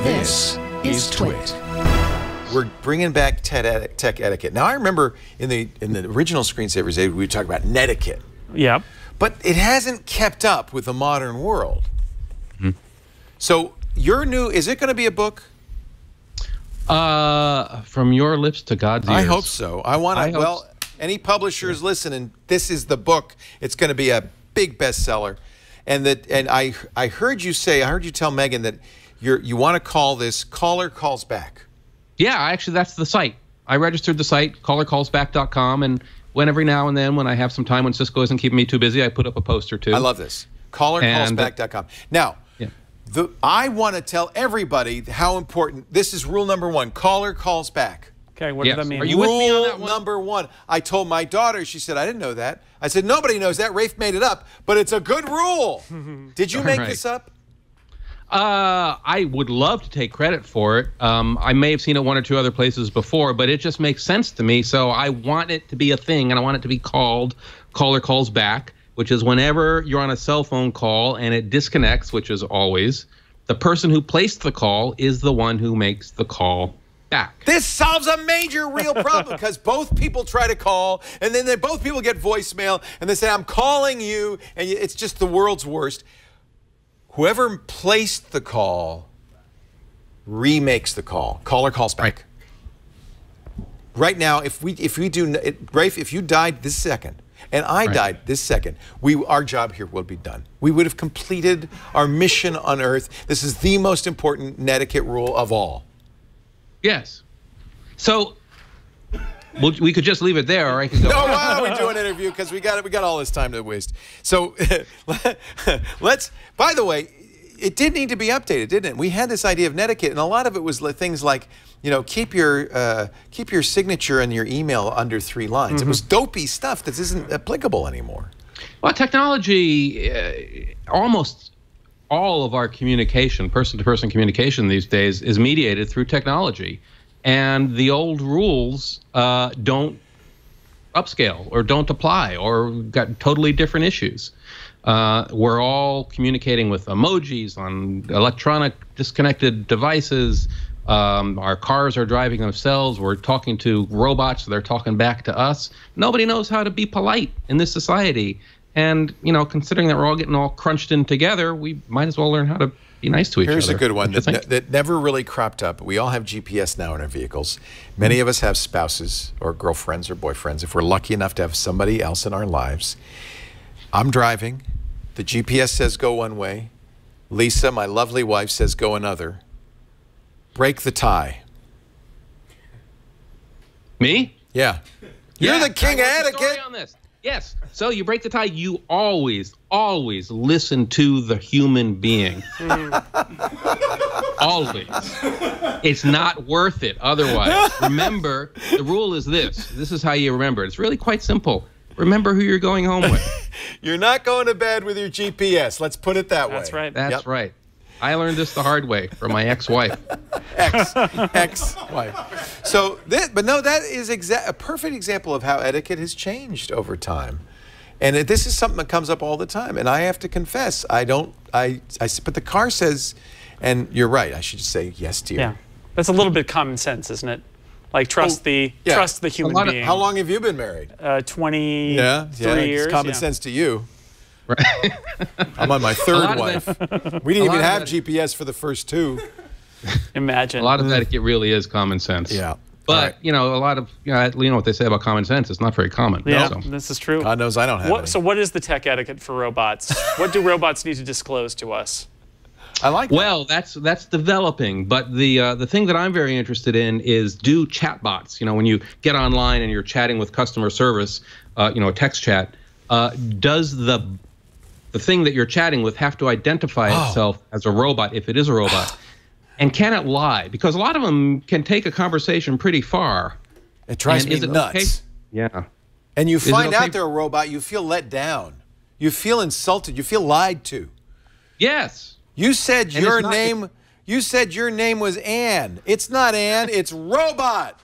This is TWiT. We're bringing back tech etiquette. Now, I remember in the original Screensavers days, we would talk about netiquette. Yep. But it hasn't kept up with the modern world. So your new, is it going to be a book? From your lips to God's ears. I hope so. I want to, well, any publishers listening, this is the book. It's going to be a big bestseller. And I heard you say, I heard you tell Megan that you want to call this Caller Calls Back. Yeah, actually, that's the site. I registered the site, callercallsback.com, and every now and then when I have some time when Cisco isn't keeping me too busy, I put up a post or two. I love this. Callercallsback.com. Now, I want to tell everybody how important, this is rule number one, caller calls back. Okay, what does that mean? Are you with me on that one? Rule number one. I told my daughter, she said, I didn't know that. I said, nobody knows that. Rafe made it up, but it's a good rule. Did you make this up? I would love to take credit for it. I may have seen it one or two other places before, but it just makes sense to me. So I want it to be a thing, and I want it to be called Caller Calls Back, which is whenever you're on a cell phone call and it disconnects, which is always, the person who placed the call is the one who makes the call back. This solves a major real problem because both people try to call and then both people get voicemail and they say, I'm calling you, and it's just the world's worst. Whoever placed the call remakes the call. Caller calls back. Right now, if we do, Rafe, if you died this second and I died this second, our job here will be done. We would have completed our mission on Earth. This is the most important netiquette rule of all. Yes. So we could just leave it there, or I could go. No, why don't we do an interview? Because we got all this time to waste. So let's. By the way, it did need to be updated, didn't it? We had this idea of netiquette, and a lot of it was things like, keep your signature and your email under 3 lines. It was dopey stuff that isn't applicable anymore. Well, technology, almost all of our communication, person-to-person communication these days, is mediated through technology. And the old rules don't upscale or don't apply or got totally different issues. We're all communicating with emojis on electronic disconnected devices. Our cars are driving themselves. We're talking to robots. They're talking back to us. Nobody knows how to be polite in this society. And, considering that we're all getting all crunched in together, we might as well learn how to be nice to each other. Here's a good one that never really cropped up. We all have GPS now in our vehicles. Many of us have spouses or girlfriends or boyfriends, if we're lucky enough to have somebody else in our lives. I'm driving. The GPS says go one way. Lisa, my lovely wife, says go another. Break the tie. Me? Yeah. You're the king of etiquette. On this. Yes. So you break the tie. You always listen to the human being. Always. It's not worth it otherwise. Remember, the rule is this. This is how you remember it. It's really quite simple. Remember who you're going home with. You're not going to bed with your GPS. Let's put it that way. That's right. That's right. I learned this the hard way from my ex-wife. Ex-wife. So, that is a perfect example of how etiquette has changed over time. And this is something that comes up all the time. And I have to confess, but the car says, and you're right, I should just say, yes, dear. Yeah. That's a little bit common sense, isn't it? Like trust the human being. How long have you been married? 23 years. It's common sense to you. Right. I'm on my 3rd wife. We didn't even have GPS for the first 2. Imagine. A lot of etiquette really is common sense. Yeah. But, a lot of, what they say about common sense, it's not very common. Yeah, so. This is true. God knows I don't have any. So what is the tech etiquette for robots? What do robots need to disclose to us? I like that. Well, that's developing, but the thing that I'm very interested in is do chatbots. When you get online and you're chatting with customer service, a text chat, does the thing that you're chatting with have to identify itself as a robot if it is a robot? And can it lie? Because a lot of them can take a conversation pretty far. It drives me nuts. Okay? Yeah. And you find out they're a robot, you feel let down. You feel insulted. You feel lied to. Yes. You said your name. You said your name was Ann. It's not Ann. It's robot.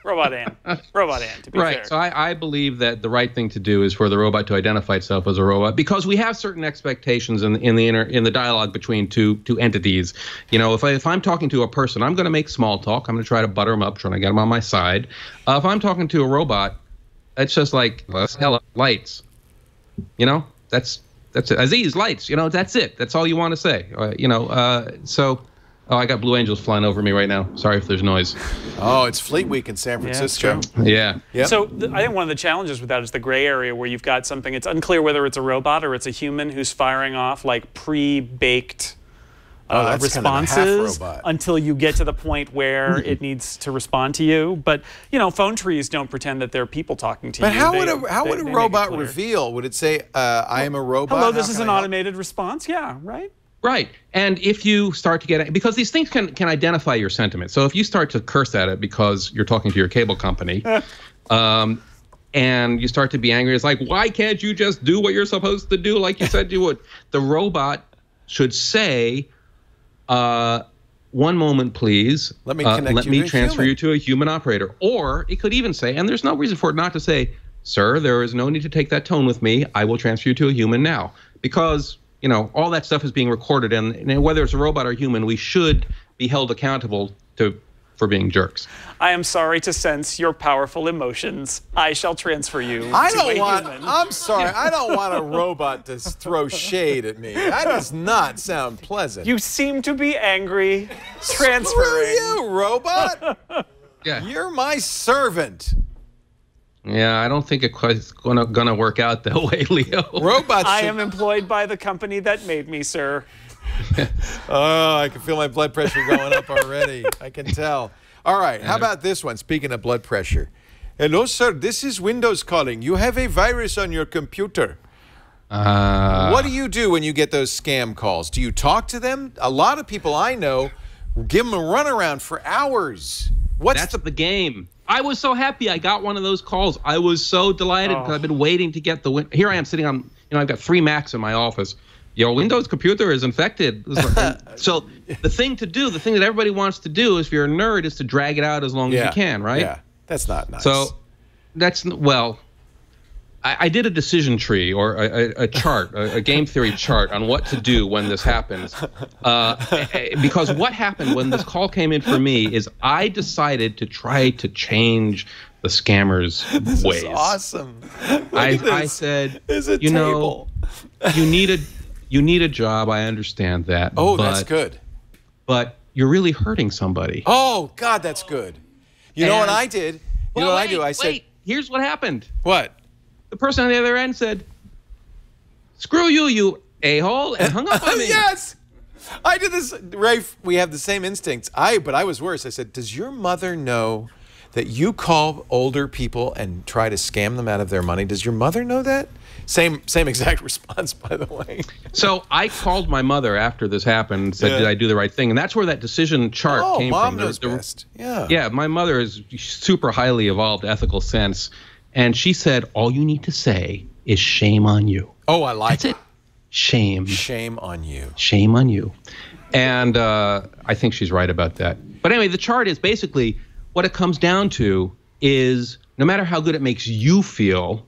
Robot Ann. Robot Ann, to be right. fair. So I believe that the right thing to do is for the robot to identify itself as a robot, because we have certain expectations in the dialogue between two entities. You know, if I'm talking to a person, I'm going to make small talk. I'm going to try to butter them up, trying to get them on my side. If I'm talking to a robot, it's just like, hello, lights. You know, that's it. Aziz, lights. You know, that's it. That's all you want to say. Oh, I got Blue Angels flying over me right now. Sorry if there's noise. Oh, it's Fleet Week in San Francisco. Yeah. Yep. So I think one of the challenges with that is the gray area where you've got something, it's unclear whether it's a robot or it's a human who's firing off like pre-baked responses until you get to the point where it needs to respond to you. But, you know, phone trees don't pretend that they're people talking to you. But how would a robot reveal? Would it say, I am a robot? Hello, this is an automated response? Yeah, right? Right. And if you start to get, because these things can identify your sentiment. So if you start to curse at it because you're talking to your cable company, and you start to be angry, it's like, why can't you just do what you're supposed to do like you said you would? The robot should say, one moment, please. Let me transfer you to a human operator. Or it could even say, and there's no reason for it not to say, sir, there is no need to take that tone with me. I will transfer you to a human now. Because, you know, all that stuff is being recorded, and whether it's a robot or human, we should be held accountable for being jerks. I am sorry to sense your powerful emotions. I shall transfer you to a human. I'm sorry. I don't want a robot to throw shade at me. That does not sound pleasant. You seem to be angry. Transferring. Screw you, robot. Yeah. You're my servant. Yeah, I don't think it's gonna work out that way, Leo. Robots. I am employed by the company that made me, sir. Oh, I can feel my blood pressure going up already. I can tell. All right, how about this one? Speaking of blood pressure. Hello, sir. This is Windows calling. You have a virus on your computer. What do you do when you get those scam calls? Do you talk to them? A lot of people I know give them a runaround for hours. That's the game. I was so happy I got one of those calls. I was so delighted because I've been waiting to get the Here I am sitting on, I've got 3 Macs in my office. Your Windows computer is infected. So the thing that everybody wants to do, if you're a nerd, is to drag it out as long as you can, right? Yeah, that's not nice. So I did a decision tree or a chart, a game theory chart on what to do when this happens. Because what happened when this call came in for me is I decided to try to change the scammers' ways. This is awesome. I said, you need a job. I understand that. Oh, that's good. But you're really hurting somebody. Oh, God, that's good. You know what I did? I said, here's what happened. What? The person on the other end said, screw you, you a-hole, and hung up on me. Yes! I did this. Rafe, we have the same instincts. But I was worse. I said, does your mother know that you call older people and try to scam them out of their money? Does your mother know that? Same exact response, by the way. So I called my mother after this happened and said, did I do the right thing? And that's where that decision chart came Mom from. Knows best. Yeah. Yeah, my mother is super highly evolved ethical sense. And she said, all you need to say is shame on you. Oh, I like That's it. Shame. Shame on you. Shame on you. And I think she's right about that. But anyway, the chart is basically what it comes down to is no matter how good it makes you feel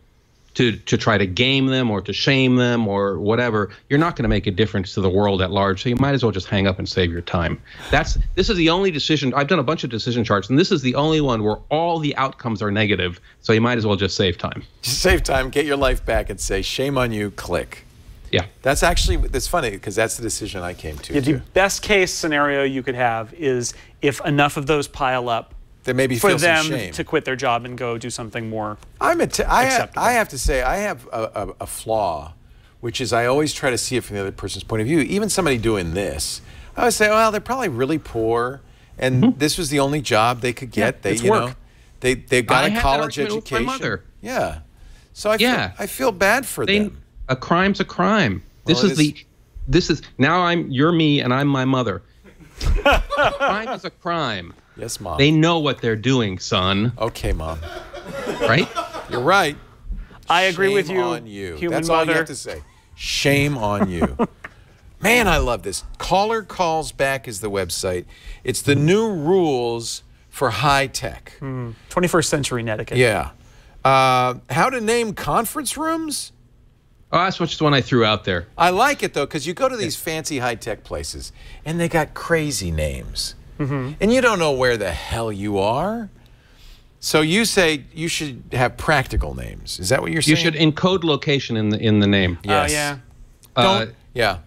to try to game them or to shame them or whatever, you're not going to make a difference to the world at large. So you might as well just hang up and save your time. This is the only decision. I've done a bunch of decision charts, and this is the only one where all the outcomes are negative. So you might as well just save time. Just save time, get your life back, and say, shame on you, click. Yeah. That's funny because that's the decision I came to. Yeah, the best case scenario you could have is if enough of those pile up, there maybe for feel them some shame. to quit their job and go do something more I acceptable. have to say, I have a flaw, which is I always try to see it from the other person's point of view. Even somebody doing this, I always say, well, they're probably really poor, and this was the only job they could get. It's work. They got a college education. With my mother. Yeah. So I feel bad for them. A crime's a crime. You're me and I'm my mother. Crime is a crime. Yes, Mom. They know what they're doing, son. Okay, Mom. Right? You're right. I agree with you. Shame on you. Human That's mother. all you have to say. Shame on you. Man, I love this. Caller Calls Back is the website. It's the new rules for high tech. 21st century etiquette. Yeah. How to name conference rooms? Oh, that's just one I threw out there. I like it, though, because you go to these fancy high-tech places, and they got crazy names. And you don't know where the hell you are. So you say you should have practical names. Is that what you're saying? You should encode location in the name. Yes. Yeah. Yeah.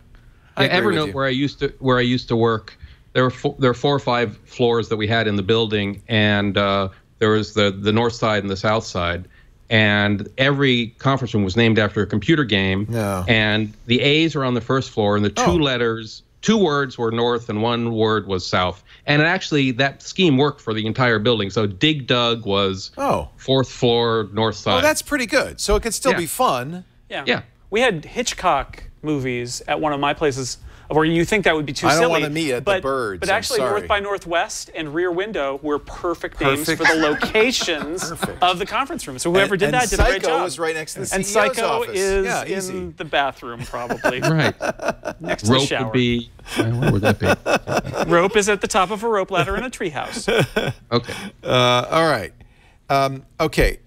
Evernote, where I used to work, there were 4 or 5 floors that we had in the building, and there was the north side and the south side, and every conference room was named after a computer game. No. And the A's were on the first floor, and the 2 words were north and 1 word was south. And actually, that scheme worked for the entire building. So Dig Dug was 4th floor, north side. Oh, that's pretty good. So it could still be fun. Yeah. We had Hitchcock movies at one of my places where you think that would be too silly. I don't want to meet at the Birds. But actually, North by Northwest and Rear Window were perfect names for the locations of the conference room. So whoever did that did a great job. Psycho was right next to the CEO's and Psycho office. is in the bathroom, probably. Right. Next to the shower. Rope would be. Where would that be? Rope is at the top of a rope ladder in a treehouse. Okay. All right. Okay.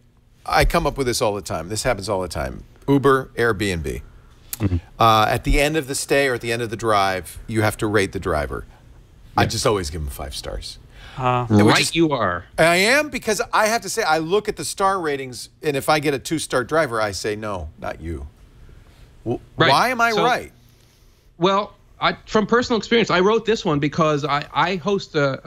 I come up with this all the time. This happens all the time. Uber, Airbnb. At the end of the stay or at the end of the drive, you have to rate the driver. I just always give them 5 stars. Right, you are. I am, because I have to say, I look at the star ratings, and if I get a 2-star driver, I say, no, not you. Why am I right? Well, from personal experience, I wrote this one because I host I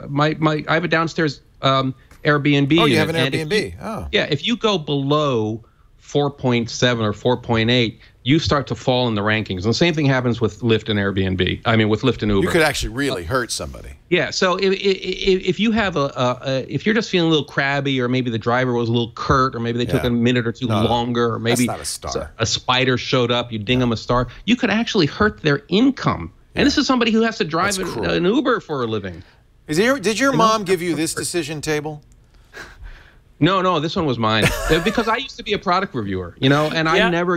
have a downstairs Airbnb. Oh, you have an Airbnb. Yeah, if you go below 4.7 or 4.8, you start to fall in the rankings. And the same thing happens with Lyft and Airbnb. I mean, with Lyft and Uber. You could actually really hurt somebody. Yeah. So if you have if you're just feeling a little crabby, or maybe the driver was a little curt, or maybe they took a minute or two longer, or maybe that's not a star. A spider showed up, you ding them a star, you could actually hurt their income. And this is somebody who has to drive an Uber for a living. Did your mom give you this decision table? No, this one was mine, because I used to be a product reviewer, and I never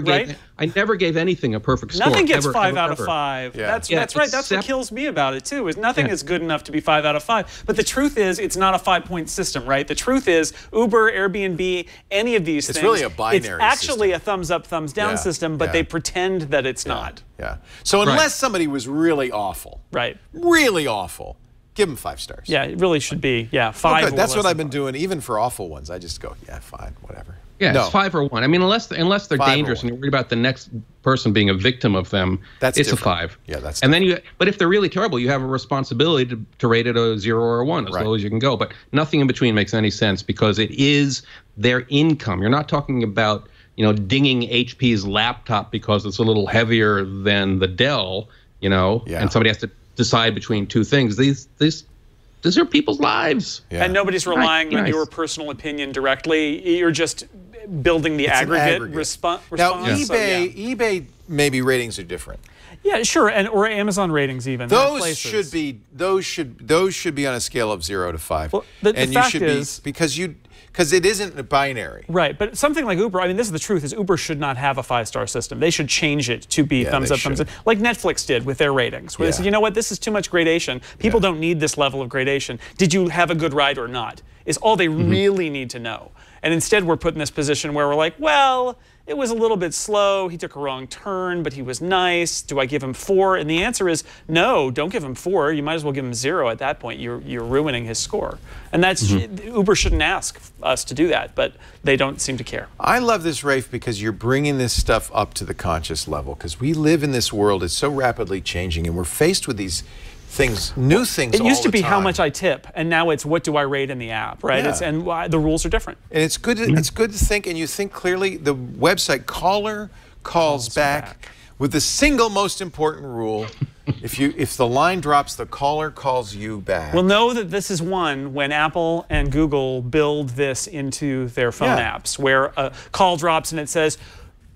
gave anything a perfect score. Nothing gets 5 out of 5. Yeah. That's right. That's what kills me about it too. Is nothing is good enough to be 5 out of 5. But the truth is, it's not a 5-point system, right? The truth is, Uber, Airbnb, any of these things, it's really a binary. It's actually a thumbs up, thumbs down system, but they pretend that it's not. Yeah. So unless somebody was really awful, really awful, give them 5 stars. Yeah, it really should be. 5. Okay, that's what I've been doing, even for awful ones. I just go, fine, whatever. Yeah, it's 5 or 1. I mean, unless they're dangerous and you're worried about the next person being a victim of them, it's different. A 5. Yeah, that's. And then but if they're really terrible, you have a responsibility to rate it a 0 or a 1, as low as you can go. But nothing in between makes any sense, because it is their income. You're not talking about dinging HP's laptop because it's a little heavier than the Dell, and somebody has to decide between 2 things. These are people's lives. Yeah. And nobody's relying on your personal opinion directly. You're just building the aggregate response. Now, eBay maybe ratings are different. Yeah, sure, or Amazon ratings even. Those should be on a scale of 0 to 5. Well, the fact is, because it isn't a binary. Right, but something like Uber, I mean, this is the truth, is Uber should not have a 5-star system. They should change it to be thumbs up, thumbs down, like Netflix did with their ratings, where they said, you know what, this is too much gradation. People don't need this level of gradation. Did you have a good ride or not? Is all they really need to know. And instead, we're put in this position where we're like, well, it was a little bit slow. He took a wrong turn, but he was nice. Do I give him 4? And the answer is no, don't give him 4. You might as well give him 0 at that point. You're ruining his score. And that's Uber shouldn't ask us to do that, but they don't seem to care. I love this, Rafe, because you're bringing this stuff up to the conscious level, because we live in this world. It's so rapidly changing, and we're faced with these new things. It used to be how much I tip, and now it's what do I rate in the app, right? Yeah. And the rules are different. And it's good. It's good to think, and you think clearly. The website caller calls back with the single most important rule: if the line drops, the caller calls you back. Well, know that this is one when Apple and Google build this into their phone apps, where a call drops and it says,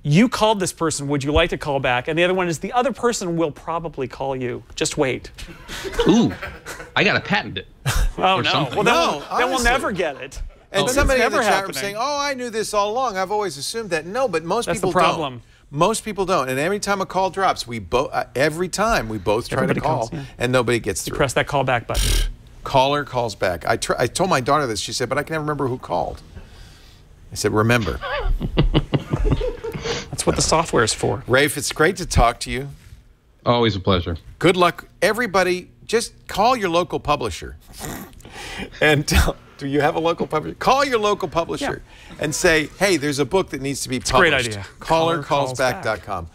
you called this person, would you like to call back? And the other one is, the other person will probably call you. Just wait. Ooh, I got to patent it. Oh, no. Well, then we'll never get it. And somebody in the chat room saying, oh, I knew this all along. I've always assumed that. No, but most people don't. That's the problem. Most people don't. And every time a call drops, every time we both try to call, and nobody gets through. You press that call back button. Caller calls back. I told my daughter this. She said, but I can never remember who called. I said, remember. That's what the software is for. Rafe, it's great to talk to you. Always a pleasure. Good luck. Everybody, just call your local publisher. And do you have a local publisher? Call your local publisher and say, hey, there's a book that needs to be published. Great idea. Callercallsback.com.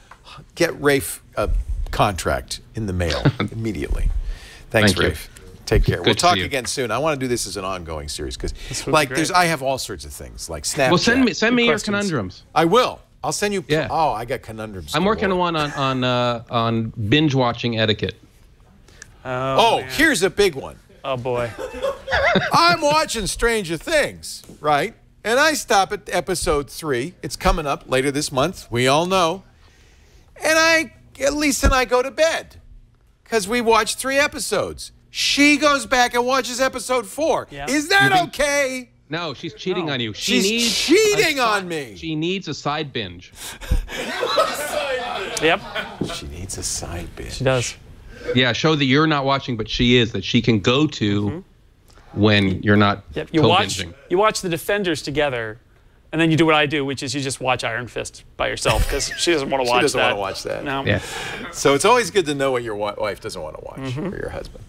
Get Rafe a contract in the mail immediately. Thanks, Rafe. Take care. We'll talk again soon. I want to do this as an ongoing series because, like, I have all sorts of things like Snapchat. Well, send me your conundrums. I will. I'll send you. Yeah. Oh, I got conundrums. I'm working on one on binge watching etiquette. Oh, here's a big one. Oh boy. I'm watching Stranger Things, right? And I stop at episode 3. It's coming up later this month. We all know. And Lisa and I go to bed because we watched 3 episodes. She goes back and watches episode 4. Yeah. Is that okay? No, she's cheating on you. She's cheating on me. She needs a side binge. Yep. She needs a side binge. She does. Yeah, show that you're not watching, but she is, that she can go to when you're not co-binging. You watch The Defenders together, and then you do what I do, which is you just watch Iron Fist by yourself because she doesn't want to watch that. She doesn't want to watch that. No. Yeah. So it's always good to know what your wife doesn't want to watch, or your husband.